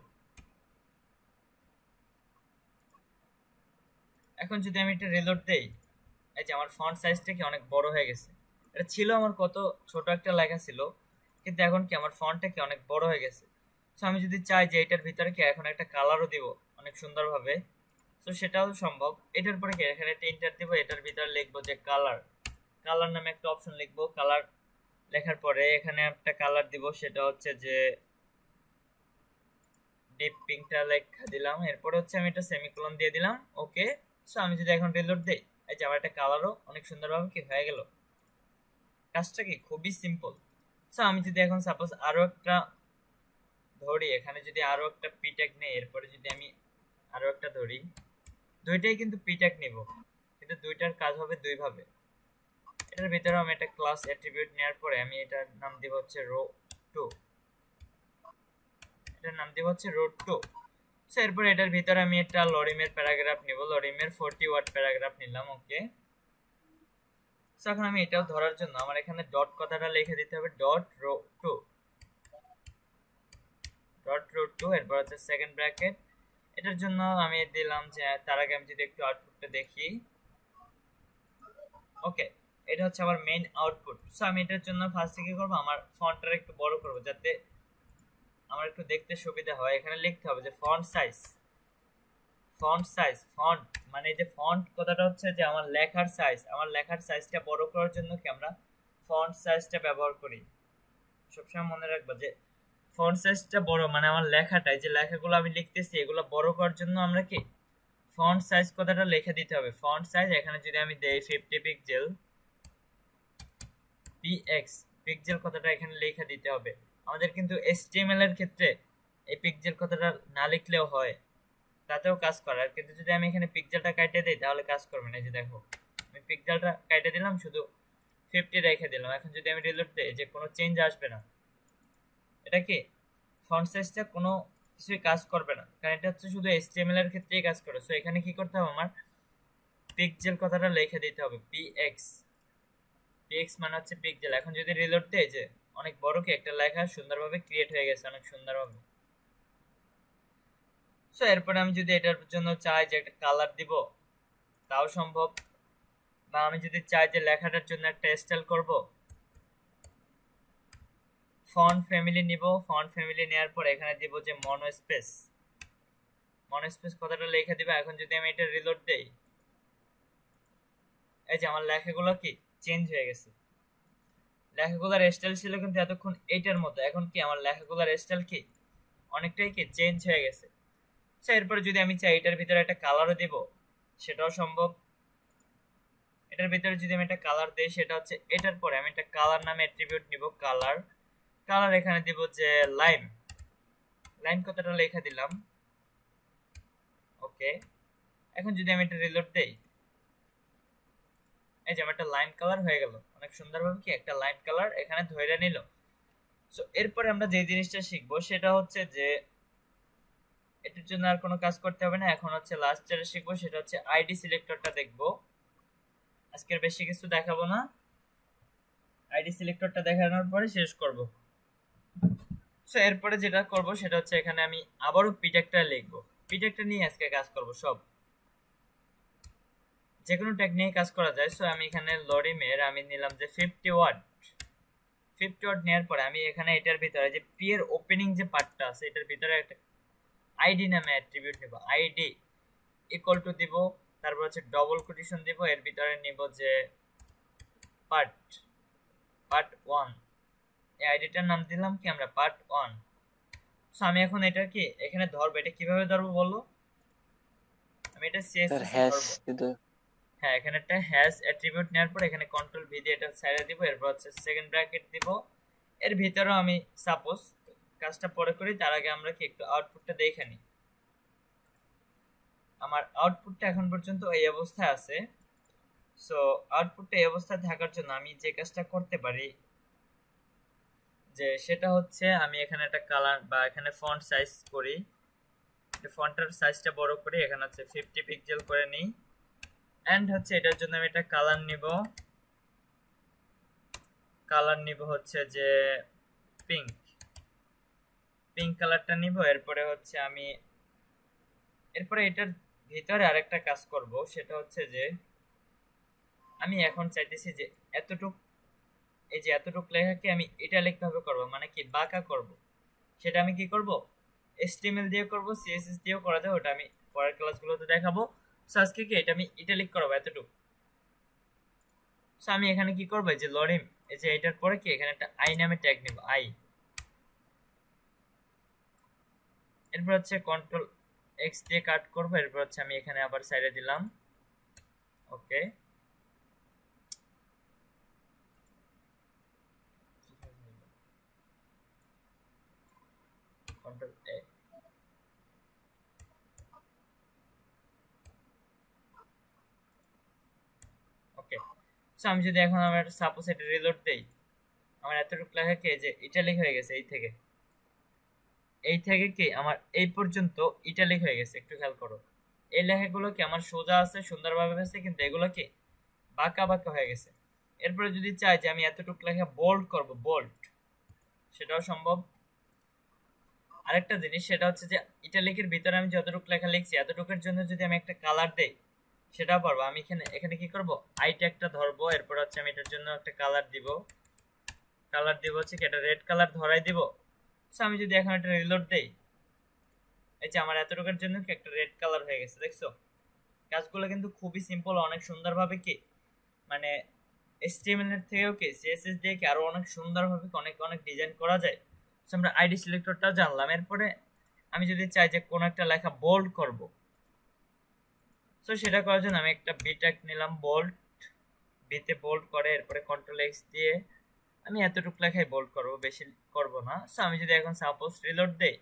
এখন যদি আমি এটা রিলোড দেই, এই যে আমার ফন্ট সাইজটা কি অনেক বড় হয়ে গেছে। এটা ছিল আমার কত ছোট একটা লেখা ছিল, কিন্তু এখন কি আমার ফন্টটা কি অনেক বড় হয়ে গেছে। সো আমি যদি চাই যে এটার ভিতরে কি এখন একটা কালারও দিব অনেক সুন্দরভাবে, তো সেটাও সম্ভব। এটার পরে কি এখানে একটা এন্টার দিব, এটার ভিতরে লিখবো যে কালার নামে একটা অপশন লিখবো। কালার লেখার পরে এখানে একটা কালার দিব, সেটা হচ্ছে যে ডিপ পিঙ্কটা লেখা দিলাম। এরপরে হচ্ছে আমি এটা সেমিকোলন দিয়ে দিলাম, ওকে। সো আমি যদি এখন রিলোড দেই, এই যে আমার একটা কালারও অনেক সুন্দরভাবে কি হয়ে গেল। কাজটা কি খুবই সিম্পল। সো আমি যদি এখন সাপোজ আরো একটা ধরি, এখানে যদি আরো একটা পি ট্যাগ নেই, এরপরে যদি আমি আরো একটা ধরি, দুইটাই কিন্তু পি ট্যাগ নিব, কিন্তু দুইটার কাজ হবে দুই ভাবে। এটার ভিতরে আমি একটা ক্লাস অ্যাট্রিবিউট নেওয়ার পরে আমি এটার নাম দিব হচ্ছে রো 2, এটার নাম দিব হচ্ছে রো 2। সো এরপর এটার ভিতরে আমি একটা লরিমের প্যারাগ্রাফ নিব, লরিমের 40 ওয়ার্ড প্যারাগ্রাফ নিলাম, ওকে। সো এখন আমি এটাও ধরার জন্য আমার এখানে ডট কথাটা লিখে দিতে হবে, ডট রো 2, এরপর হচ্ছে সেকেন্ড ব্র্যাকেট। এটার জন্য আমি দিলাম যে, তার আগে আমি যদি একটু আউটপুটটা দেখি, ওকে, এটা হচ্ছে আমার মেইন আউটপুট। সো আমি এটার জন্য ফার্স্টে কি করব, আমার ফন্টটা একটু বড় করব যাতে আমার একটু দেখতে সুবিধা হয়। এখানে লিখতে হবে যে ফন্ট সাইজ, ফন্ট মানে এই যে ফন্ট কথাটা হচ্ছে যে আমার লেখার সাইজটা বড় করার জন্য কি আমরা ফন্ট সাইজটা ব্যবহার করি। সবসময় মনে রাখবা যে ফন্ট সাইজটা বড় মানে আমার লেখাটা, এই যে লেখাগুলো আমি লিখতেছি এগুলো বড় করার জন্য আমরা কি ফন্ট সাইজ কথাটা লিখে দিতে হবে। ফন্ট সাইজ এখানে যদি আমি দেই 50 পিক্সেল, পিএক্স পিক্সেল কথাটা এখানে লিখে দিতে হবে। আমাদের কিন্তু HTML এর ক্ষেত্রে এই পিক্সেল কথাটা না লিখলেও হয়, তাতেও কাজ করে। আর কিন্তু যদি আমি এখানে পিক্সেলটা কাটে দিই তাহলে কাজ করবে না। এই যে দেখো আমি পিক্সেলটা কাটে দিলাম, শুধু 50 রেখে দিলাম। এখন যদি আমি রিলোড দিই যে কোনো চেঞ্জ আসবে না। এটা কি ফন্ট সাইজটা কোনো কিছুই কাজ করবে না, কারণ এটা হচ্ছে শুধু HTML এর ক্ষেত্রেই কাজ করে। সো এখানে কি করতে হবে, আমার পিক্সেল কথাটা লিখে দিতে হবে, পিএক্স মানে হচ্ছে পিক্সেল। এখন যদি রিলোড দেই যে অনেক বড় কি একটা লেখা সুন্দরভাবে ক্রিয়েট হয়ে গেছে, অনেক সুন্দরভাবে। সো এরপরে আমি যদি এটার জন্য চাই যে একটা কালার দিব তাও সম্ভব, বা আমি যদি চাই যে লেখাটার জন্য একটা স্টাইল করব, ফন্ট ফ্যামিলি নিব। ফন্ট ফ্যামিলি নেওয়ার পর এখানে দিব যে মনোস্পেস কথাটা লিখে দিব। এখন যদি আমি এটা রিলোড দেই, এই যে আমার লেখাগুলো কি চেঞ্জ হয়ে গেছে। লেখাগুলোর স্টাইল ছিল কিন্তু এতক্ষণ এইটার মতো, এখন কি আমার লেখাগুলোর স্টাইল কি অনেকটাই কি চেঞ্জ হয়ে গেছে। আচ্ছা, এরপরে যদি আমি চাই এটার ভিতরে একটা কালারও দিব, সেটাও সম্ভব। এটার ভিতরে যদি আমি একটা কালার দেই, সেটা হচ্ছে এটার পরে আমি একটা কালার নামে অ্যাট্রিবিউট নিব, কালার এখানে দিব যে লাইন কথাটা লেখা দিলাম। ওকে, এখন যদি আমি এটা রিলোড দেই, এই যে আমার একটা লাইন কালার হয়ে গেল, অনেক সুন্দরভাবে কি একটা লাইন কালার এখানে ধরে নিল। সো এরপরে আমরা যে জিনিসটা শিখবো সেটা হচ্ছে যে এটার জন্য আর কোনো কাজ করতে হবে না। এখন হচ্ছে লাস্ট যেটা শিখবো সেটা হচ্ছে আইডি সিলেক্টরটা দেখবো। আজকের বেশি কিছু দেখাবো না, আইডি সিলেক্টরটা দেখানোর পরে শেষ করব। সো এরপরে যেটা করব সেটা হচ্ছে এখানে আমি আবারও পিটেক্টর লিখবো। পিটেক্টর নিয়ে আজকে কাজ করব, সব যে কোনো ট্যাগ নিয়ে কাজ করা যায়। সো আমি এখানে লরিমের আমি নিলাম যে 50 ওয়ার্ড নেওয়ার পরে আমি এখানে এটার ভিতরে যে পি এর ওপেনিং যে পার্টটা আছে এটার ভিতরে একটা আইডি নামে অ্যাট্রিবিউট নেব। আইডি ইকুয়াল টু দিব, তারপর হচ্ছে ডবল কোটেশন দিব, এর ভিতরে নিব যে পার্ট 1। এই আইডিটার নাম দিলাম কি আমরা পার্ট 1। সো আমি এখন এটা কি এখানে ধরবো, এটা কিভাবে ধরবো বলো? আমি এটা সিএসএস এ ধরবো। হ্যাঁ, এখানে একটা হ্যাশ অ্যাট্রিবিউট নেওয়ার পর এখানে কন্ট্রোল ভি দিয়ে এটা সাইডে দিব, এরপর হচ্ছে সেকেন্ড ব্র্যাকেট দিব। এর ভিতরেও আমি সাপোজ কাজটা পরে করি, তার আগে আমরা কি একটু আউটপুটটা দেখে নিই। আমার আউটপুটটা এখন পর্যন্ত এই অবস্থায় আছে। সো আউটপুটটা এই অবস্থায় থাকার জন্য আমি যে কাজটা করতে পারি যে সেটা হচ্ছে আমি এখানে একটা কালার বা এখানে ফন্ট সাইজ করি, ফন্টের সাইজটা বড় করি, এখানে হচ্ছে 50 পিক্সেল করে নিই। এন্ড হচ্ছে এটার জন্য আমি একটা কালার নিব হচ্ছে যে পিঙ্ক কালারটা নিব। এরপরে হচ্ছে এরপরে এটার ভিতরে আরেকটা কাজ করব, সেটা হচ্ছে যে আমি এখন চাইতেছি যে এই যে এতটুক লেখাকে আমি ইটালিক ভাবে করব, মানে কি বাঁকা করব। সেটা আমি কি করব, HTML দিয়ে করব, CSS দিয়েও করা যায়, ওটা আমি পরের ক্লাসগুলোতে দেখাবো। সো আজকে কি এটা আমি ইটালিক করব এতটুকু। সো আমি এখানে কি করব, যে লরিম এই যে এটার পরে কি এখানে একটা আই নামে ট্যাগ নিব, আই। এরপর হচ্ছে কন্ট্রোল এক্স দিয়ে কাট করব, এরপর হচ্ছে আমি এখানে আবার সাইডে দিলাম। ওকে, কন্ট্রোল এ। ওকে, সো আমি যদি এখন আমার সাপোজ এটা রিলোড দেই, আমার এতটুকু লেখা কি যে ইটালিক হয়ে গেছে। এই থেকে কি আমার এই পর্যন্ত ইটালিক হয়ে গেছে। একটু খেয়াল করো, এই লেখাগুলো কি আমার সোজা আছে, সুন্দরভাবে আছে, কিন্তু এগুলো কি বাঁকা বাঁকা হয়ে গেছে। এরপরে যদি চাই যে আমি এতটুকু লেখা বোল্ড করব, সেটাও সম্ভব। আরেকটা জিনিস সেটা হচ্ছে যে ইটালিকের ভিতরে আমি যতটুকু লেখা লিখছি এতটুকুর জন্য যদি আমি একটা কালার দেই সেটাও পারবো। আমি এখানে কি করব, আই ট্যাগটা ধরবো, এরপর হচ্ছে আমি এটার জন্য একটা কালার দিব হচ্ছে কি এটা রেড কালার ধরাই দিব। সো আমি যদি এখন একটা রিলোড দেই, এই যে আমার এতটুকুর জন্য কি একটা রেড কালার হয়ে গেছে। দেখছো, কাজগুলো কিন্তু খুবই সিম্পল, অনেক সুন্দরভাবে কি মানে HTML এর থেকেও কি CSS দিয়ে কি আরো অনেক সুন্দরভাবে অনেক অনেক ডিজাইন করা যায়। সো আমরা আইডি সিলেক্টরটা জানলাম। এরপরে আমি যদি চাই যে কোন একটা লেখা বোল্ড করব, সো সেটা করার জন্য আমি একটা বি ট্যাগ নিলাম, বিতে বোল্ড করে, এরপরে কন্ট্রোল এক্স দিয়ে আমি এতটুকু লেখাই বোল্ড করব, বেশি করব না। সো আমি যদি এখন সাপোজ রিলোড দেই,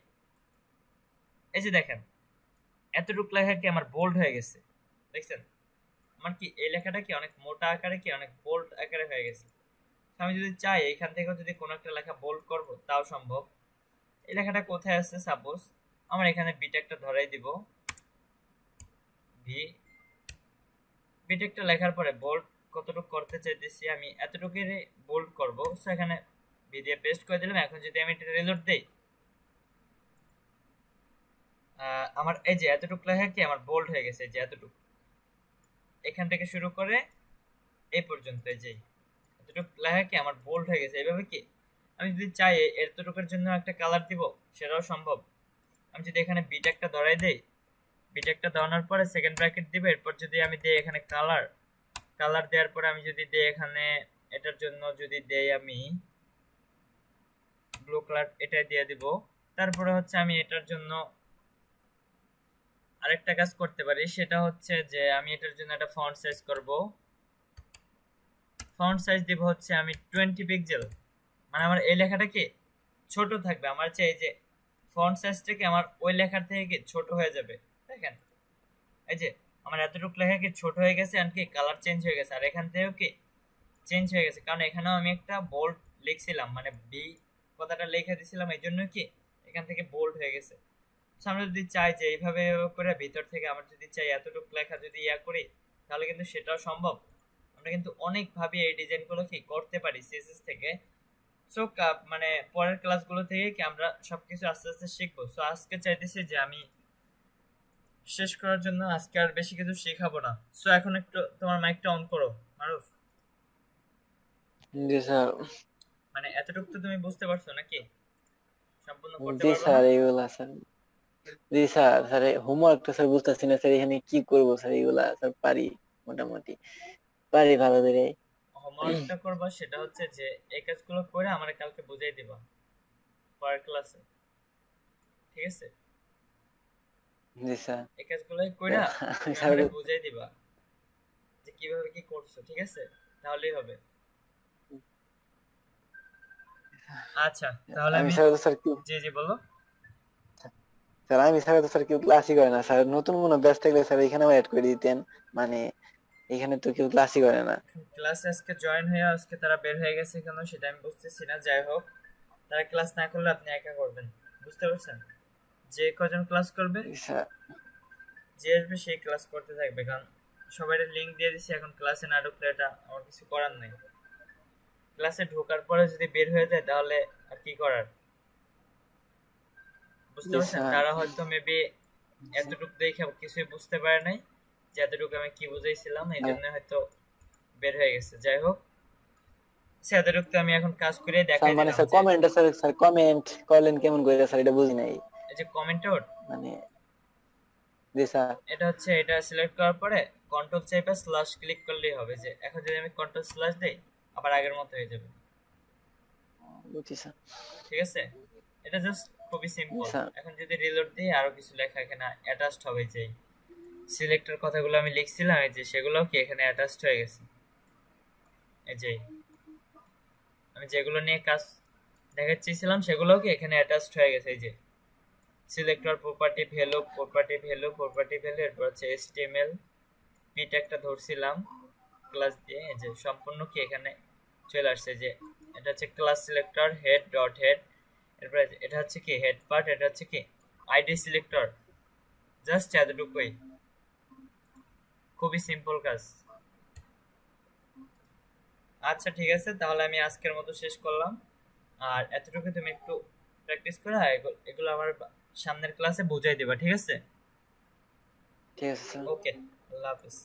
এই যে দেখেন এতটুকু লেখা কি আমার বোল্ড হয়ে গেছে, দেখছেন? আমার কি এই লেখাটা কি অনেক মোটা আকারে কি অনেক বোল্ড আকারে হয়ে গেছে। আমি যদি চাই এখান থেকে যদি কোনো একটা লেখা বোল্ড করব তাও সম্ভব। এই লেখাটা কোথায় আছে, সাপোজ আমার এখানে বিটেকটা ধরাই দিব, ভি বিটেকটা লেখার পরে বোল্ড কতটুকু করতে চাইতেছি আমি এতটুকুই বোল্ড করব। সো এখানে ভি দিয়ে পেস্ট করে দিলাম। এখন যদি আমি এটা রিলোড দেই, আমার এই যে এতটুকু লেখা কি আমার বোল্ড হয়ে গেছে, যে এতটুকু এখান থেকে শুরু করে এই পর্যন্ত, এই যে এতটুকু লেখা কি আমার বোল্ড হয়ে গেছে। এইভাবে কি আমি যদি চাই এতটুকুর জন্য একটা কালার দিব, সেটাও সম্ভব। আমি যদি এখানে বিটেকটা ধরাই দেই, বিটেকটা ধরানোর পরে সেকেন্ড ব্র্যাকেট দিব, এরপর যদি আমি দেই এখানে কালার, কালার দেওয়ার পরে আমি যদি দেই এখানে এটার জন্য যদি দেই আমি ব্লু কালার, এটা দিয়ে দিব। তারপরে হচ্ছে আমি এটার জন্য আরেকটা কাজ করতে পারি, সেটা হচ্ছে যে আমি এটার জন্য একটা ফন্ট সাইজ করব। ফন্ট সাইজ দিব হচ্ছে আমি 20 পিক্সেল, মানে আমার এই লেখাটা কি ছোট থাকবে, আমার চেয়ে এই যে ফন্ট সাইজটা কি আমার ওই লেখার থেকে কি ছোট হয়ে যাবে। দেখেন এই যে আমার এতটুকু লেখা কি ছোট হয়ে গেছে, আর কি কালার চেঞ্জ হয়ে গেছে, আর এখান থেকেও কি চেঞ্জ হয়ে গেছে, কারণ এখানেও আমি একটা বোল্ড লিখছিলাম, মানে বি কথাটা লিখে দিছিলাম, এই জন্য কি এখান থেকে বোল্ড হয়ে গেছে। আমরা যদি চাই যে এইভাবে করে ভিতর থেকে আমরা যদি চাই এতটুকু লেখা যদি ইয়া করি, তাহলে কিন্তু সেটাও সম্ভব। আমরা কিন্তু অনেকভাবে এই ডিজাইনগুলো কি করতে পারি সিএসএস থেকে। সো মানে পরের ক্লাসগুলো থেকে কি আমরা সবকিছু আস্তে আস্তে শিখবো। সো আজকে চাইতেছি যে আমি শেষ করার জন্য আজকে আর বেশি কিছু শেখাবো না। সো এখন একটু তোমার মাইকটা অন করো মারুফ। জি স্যার। মানে এতটুকু তো তুমি বুঝতে পারছো নাকি? সম্পূর্ণ করতে জি পারবো না? স্যার, এইগুলা স্যার। জি স্যার, স্যার হোমওয়ার্ক তো স্যার বুঝতেছি না স্যার, এখানে কি করবো স্যার? এগুলা স্যার পারি, মোটামুটি পারি ভালো করে। হোমওয়ার্কটা করবা সেটা হচ্ছে যে এই কাজগুলো করে আমারে কালকে বুঝাই দিবা পরের ক্লাসে, ঠিক আছে? জি স্যার। এই কাজগুলোই কইরা তুমি স্যার আমারে বুঝাই দিবা যে কিভাবে কি করছো, ঠিক আছে? তাহলেই হবে। আচ্ছা তাহলে আমি আমি, স্যার তো স্যার কি জি জি বলো। স্যার, আমি স্যার তো স্যার কেউ ক্লাসই করে না স্যার। নতুন কোনো ব্যাচ থাকলে স্যার এখানে অ্যাড করে দিতেন, মানে এখানে তো কেউ ক্লাসই করে না। ক্লাসে আজকে জয়েন হয়ে আজকে তারা বের হয়ে গেছে কেন সেটা আমি বুঝতেছি না। যাই হোক, তারা ক্লাস না করলে আপনি একা করবেন, বুঝতে পারছেন? যে কজন ক্লাস করবে, জি স্যার। যে আসবে সেই ক্লাস করতে থাকবে, কারণ সবাই লিংক দিয়ে দিছি। এখন ক্লাসে না ঢুকলে এটা আমার কিছু করার নাই। ক্লাসে ঢোকার পরে যদি বের হয়ে যায় তাহলে আর কি করার, বুঝতে জি পারছেন? স্যার। তারা হয়তো মেবি এতটুকু দেখে কিছুই বুঝতে পারে নাই যে এতটুকু আমি কি বুঝাইছিলাম, এই জন্য হয়তো বের হয়ে গেছে। যাই হোক, এতটুকু আমি এখন কাজ করে স্যার দেখাই মানে দিলাম স্যার যে কমেন্ট স্যার, স্যার কমেন্ট করলেন কেমন করে স্যার? এটা বুঝি নাই এই যে কমেন্টর, মানে। জি স্যার। এটা হচ্ছে এটা সিলেক্ট করার পরে কন্ট্রোল চেপে স্ল্যাশ ক্লিক করলেই হবে। যে এখন যদি আমি কন্ট্রোল স্ল্যাশ দেই আবার আগের মতো হয়ে যাবে, বুঝছি স্যার। ঠিক আছে? এটা জাস্ট খুবই জি সিম্পল। স্যার। এখন যদি রিলোড দিই আরো কিছু লেখা এখানে অ্যাটাচড হবে, যে সিলেক্টর কথাগুলো আমি লিখছিলাম এই যে সেগুলোও কি এখানে অ্যাটাচড হয়ে গেছে। এই যে আমি যেগুলো নিয়ে কাজ দেখাচ্ছিলাম সেগুলোও কি এখানে অ্যাটাচড হয়ে গেছে। এই যে selector property value, property value, property value, এরপর হচ্ছে এইচটিএমএল পিট একটা ধরছিলাম ক্লাস দিয়ে, এই যে সম্পূর্ণ কি এখানে চলে আসছে। যে এটা হচ্ছে class selector head dot head, এরপর এটা হচ্ছে কি হেড পার্ট, এটা হচ্ছে কি আইডি সিলেক্টর। জাস্ট এতটুকুই, খুবই সিম্পল কাজ। আচ্ছা ঠিক আছে, তাহলে আমি আজকের মতো শেষ করলাম। আর এতটুকু তুমি একটু প্র্যাকটিস করে এগুলো আমার সামনের ক্লাসে বুঝাই দিবা, ঠিক আছে? ঠিক আছে স্যার। ওকে, আল্লাহ হাফিজ।